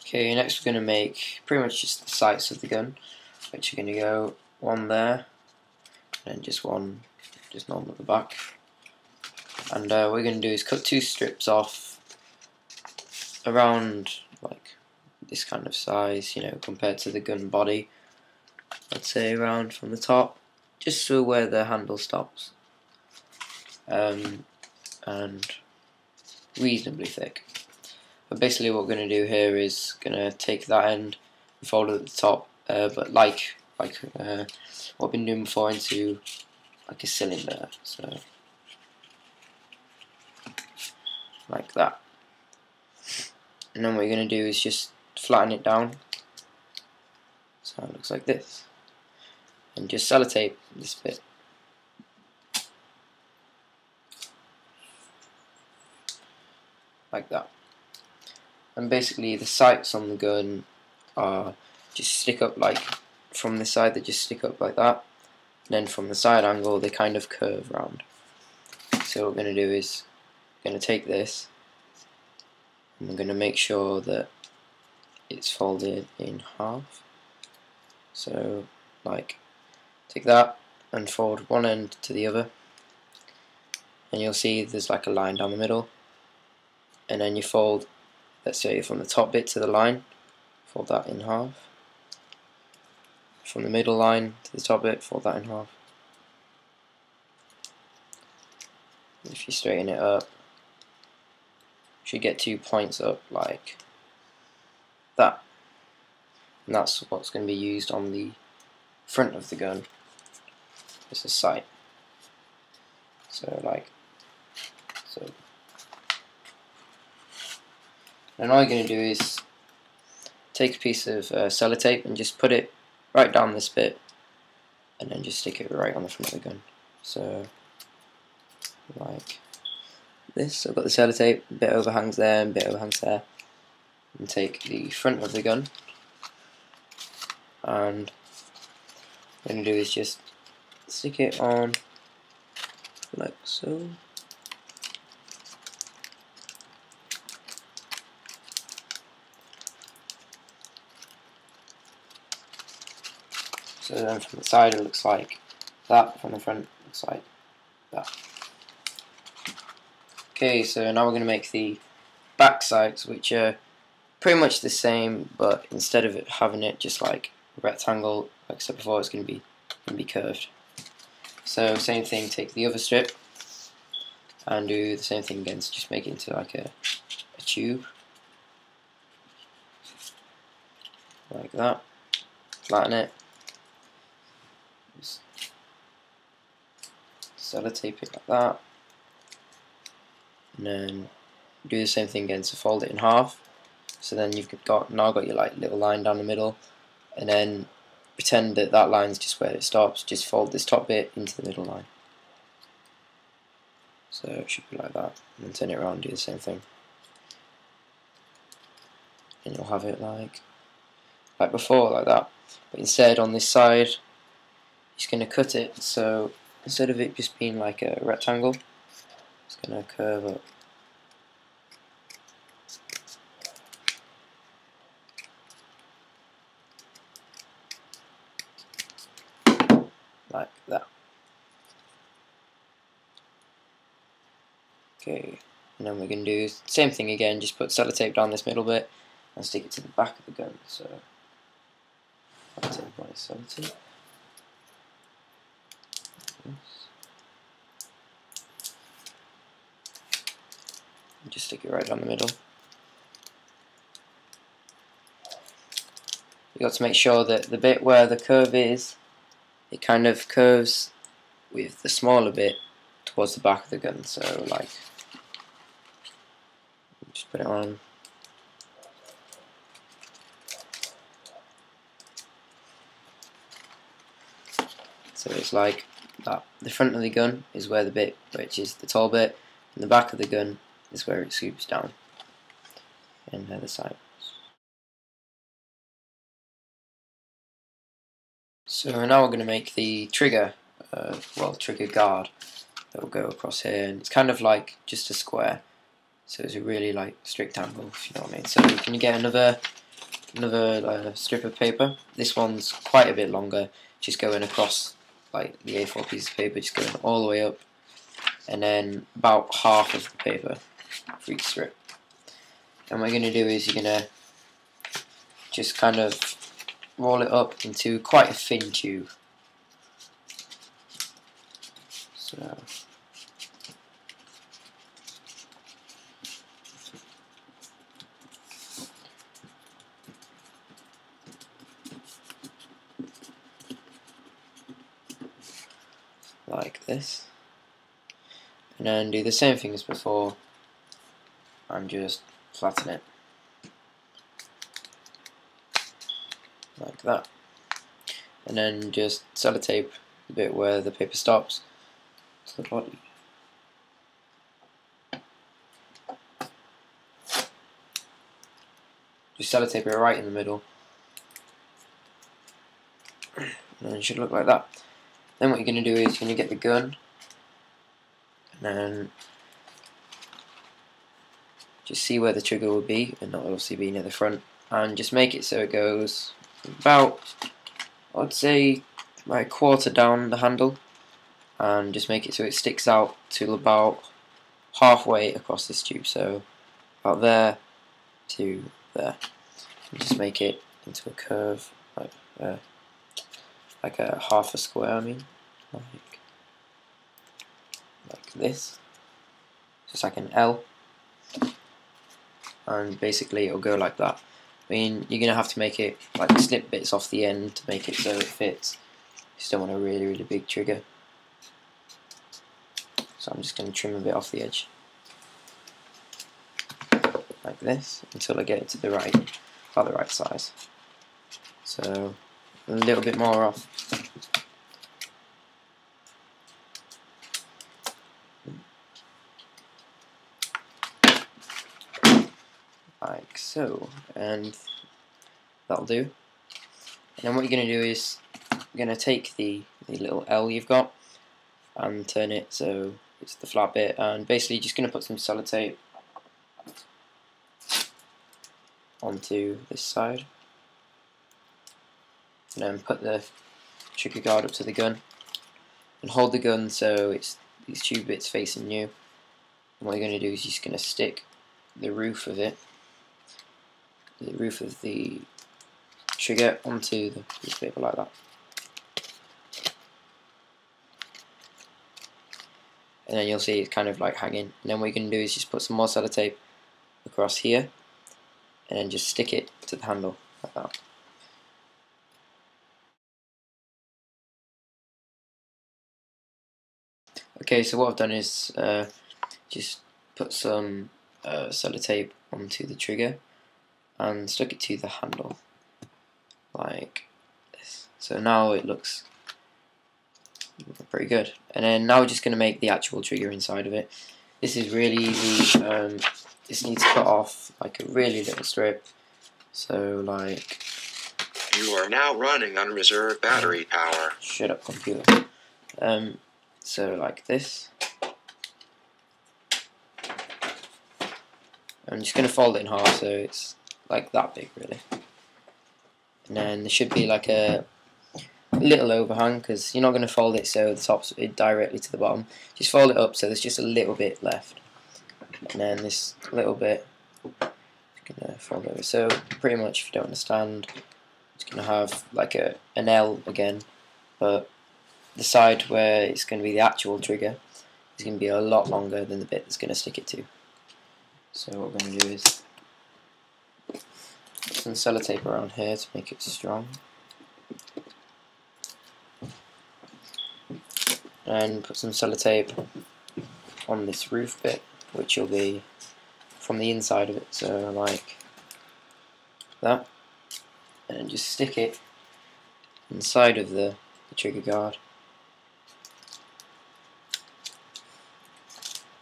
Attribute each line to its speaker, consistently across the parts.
Speaker 1: Okay, next we're going to make pretty much just the sights of the gun, which are going to go one there, and just one just normal at the back. And what we're going to do is cut two strips off around like this kind of size, you know, compared to the gun body. I'd say around from the top, just so where the handle stops, and reasonably thick. But basically what we're going to do here is going to take that end and fold it at the top, but like what I've been doing before, into like a cylinder, so like that. And then what you're going to do is just flatten it down, so it looks like this, and just sellotape this bit. Like that. And basically the sights on the gun are just stick up like from this side, they just stick up like that, and then from the side angle they kind of curve round. So what we're going to do is going to take this and we're going to make sure that it's folded in half. So like take that and fold one end to the other, and you'll see there's like a line down the middle, and then you fold, let's say from the top bit to the line, fold that in half. From the middle line to the top bit, fold that in half. If you straighten it up, you should get 2 points up like that. And that's what's going to be used on the front of the gun as a sight. So like so. And all you're going to do is take a piece of sellotape and just put it right down this bit, and then just stick it right on the front of the gun. So like this. I've got the sellotape, a bit overhangs there and a bit overhangs there. And take the front of the gun, and what I'm going to do is just stick it on like so. So then from the side it looks like that, from the front it looks like that. Okay, so now we're going to make the back sights, which are pretty much the same, but instead of it having it just like a rectangle, like I said before, it's going to be curved. So same thing, take the other strip and do the same thing again, so just make it into like a tube, like that, flatten it, just sellotape it like that, and then do the same thing again, so fold it in half. So then you've now got your like little line down the middle, and then pretend that that line's just where it stops. Just fold this top bit into the middle line. So it should be like that, and then turn it around and do the same thing. And you'll have it like before, like that. But instead on this side, you're just going to cut it, so instead of it just being like a rectangle, it's going to curve up. Like that. Okay, and then we're going to do the same thing again, just put sellotape down this middle bit and stick it to the back of the gun. So I'll take my sellotape. And just stick it right down the middle. You got to make sure that the bit where the curve is, it kind of curves with the smaller bit towards the back of the gun. So like, just put it on. So it's like that. The front of the gun is where the bit, which is the tall bit, and the back of the gun is where it scoops down. And the other side. So now we're going to make the trigger, trigger guard that will go across here, and it's kind of like just a square, so it's a really like strict angle, if you know what I mean. So you can get another another strip of paper. This one's quite a bit longer, just going across like the A4 piece of paper, just going all the way up, and then about half of the paper for each strip. And what you're going to do is you're going to just kind of roll it up into quite a thin tube. So like this, and then do the same thing as before and just flatten it like that, and then just sellotape the bit where the paper stops to the body. Just sellotape it right in the middle, and then it should look like that. Then what you're going to do is you're going to get the gun, and then just see where the trigger will be, and that will obviously be near the front, and just make it so it goes about, I'd say, like a quarter down the handle, and just make it so it sticks out to about halfway across this tube, so about there to there, and just make it into a curve like a half a square, I mean, like this, just like an L, and basically it'll go like that. I mean, you're gonna have to make it like snip bits off the end to make it so it fits. You just don't want a really big trigger, so I'm just gonna trim a bit off the edge like this until I get it to the right, about the right size. So a little bit more off. Like so, and that'll do. And then what you're going to do is you're going to take the little L you've got and turn it so it's the flat bit, and basically just going to put some sellotape onto this side, and then put the trigger guard up to the gun and hold the gun so it's these two bits facing you. And what you're going to do is you're just going to stick the roof of it, the roof of the trigger onto the piece of paper like that, and then you'll see it's kind of like hanging. And then what you can do is just put some more sellotape across here, and then just stick it to the handle like that. Okay, so what I've done is just put some sellotape onto the trigger and stuck it to the handle like this. So now it looks pretty good. And then now we're just going to make the actual trigger inside of it. This is really easy. This needs to cut off like a really little strip. So like,
Speaker 2: you are now running on reserve battery power.
Speaker 1: Shut up, computer. So like this. I'm just going to fold it in half so it's like that big really. And then there should be like a little overhang, because you're not going to fold it so the top's directly to the bottom. Just fold it up so there's just a little bit left. And then this little bit, I'm going to fold over. So pretty much, if you don't understand, it's going to have like an L again, but the side where it's going to be the actual trigger is going to be a lot longer than the bit that's going to stick it to. So what we're going to do is put some sellotape around here to make it strong, and put some sellotape on this roof bit, which will be from the inside of it, so like that, and just stick it inside of the trigger guard.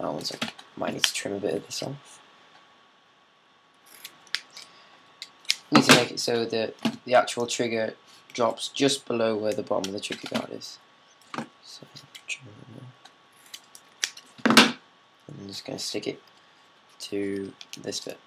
Speaker 1: Oh, one second, might need to trim a bit of this off. Need to make it so that the actual trigger drops just below where the bottom of the trigger guard is. So I'm just going to stick it to this bit.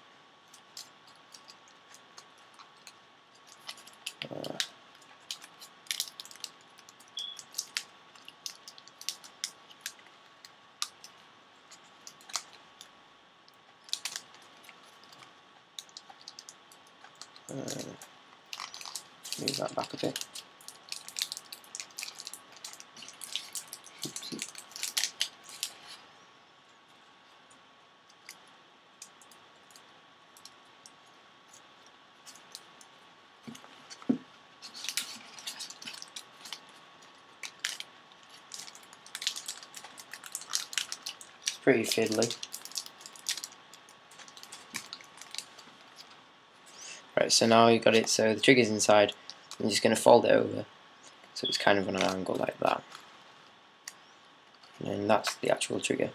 Speaker 1: that back a bit. Oopsie. It's pretty fiddly. Right, so now you got it, so the trigger's inside. I'm just going to fold it over so it's kind of on an angle like that. And then that's the actual trigger.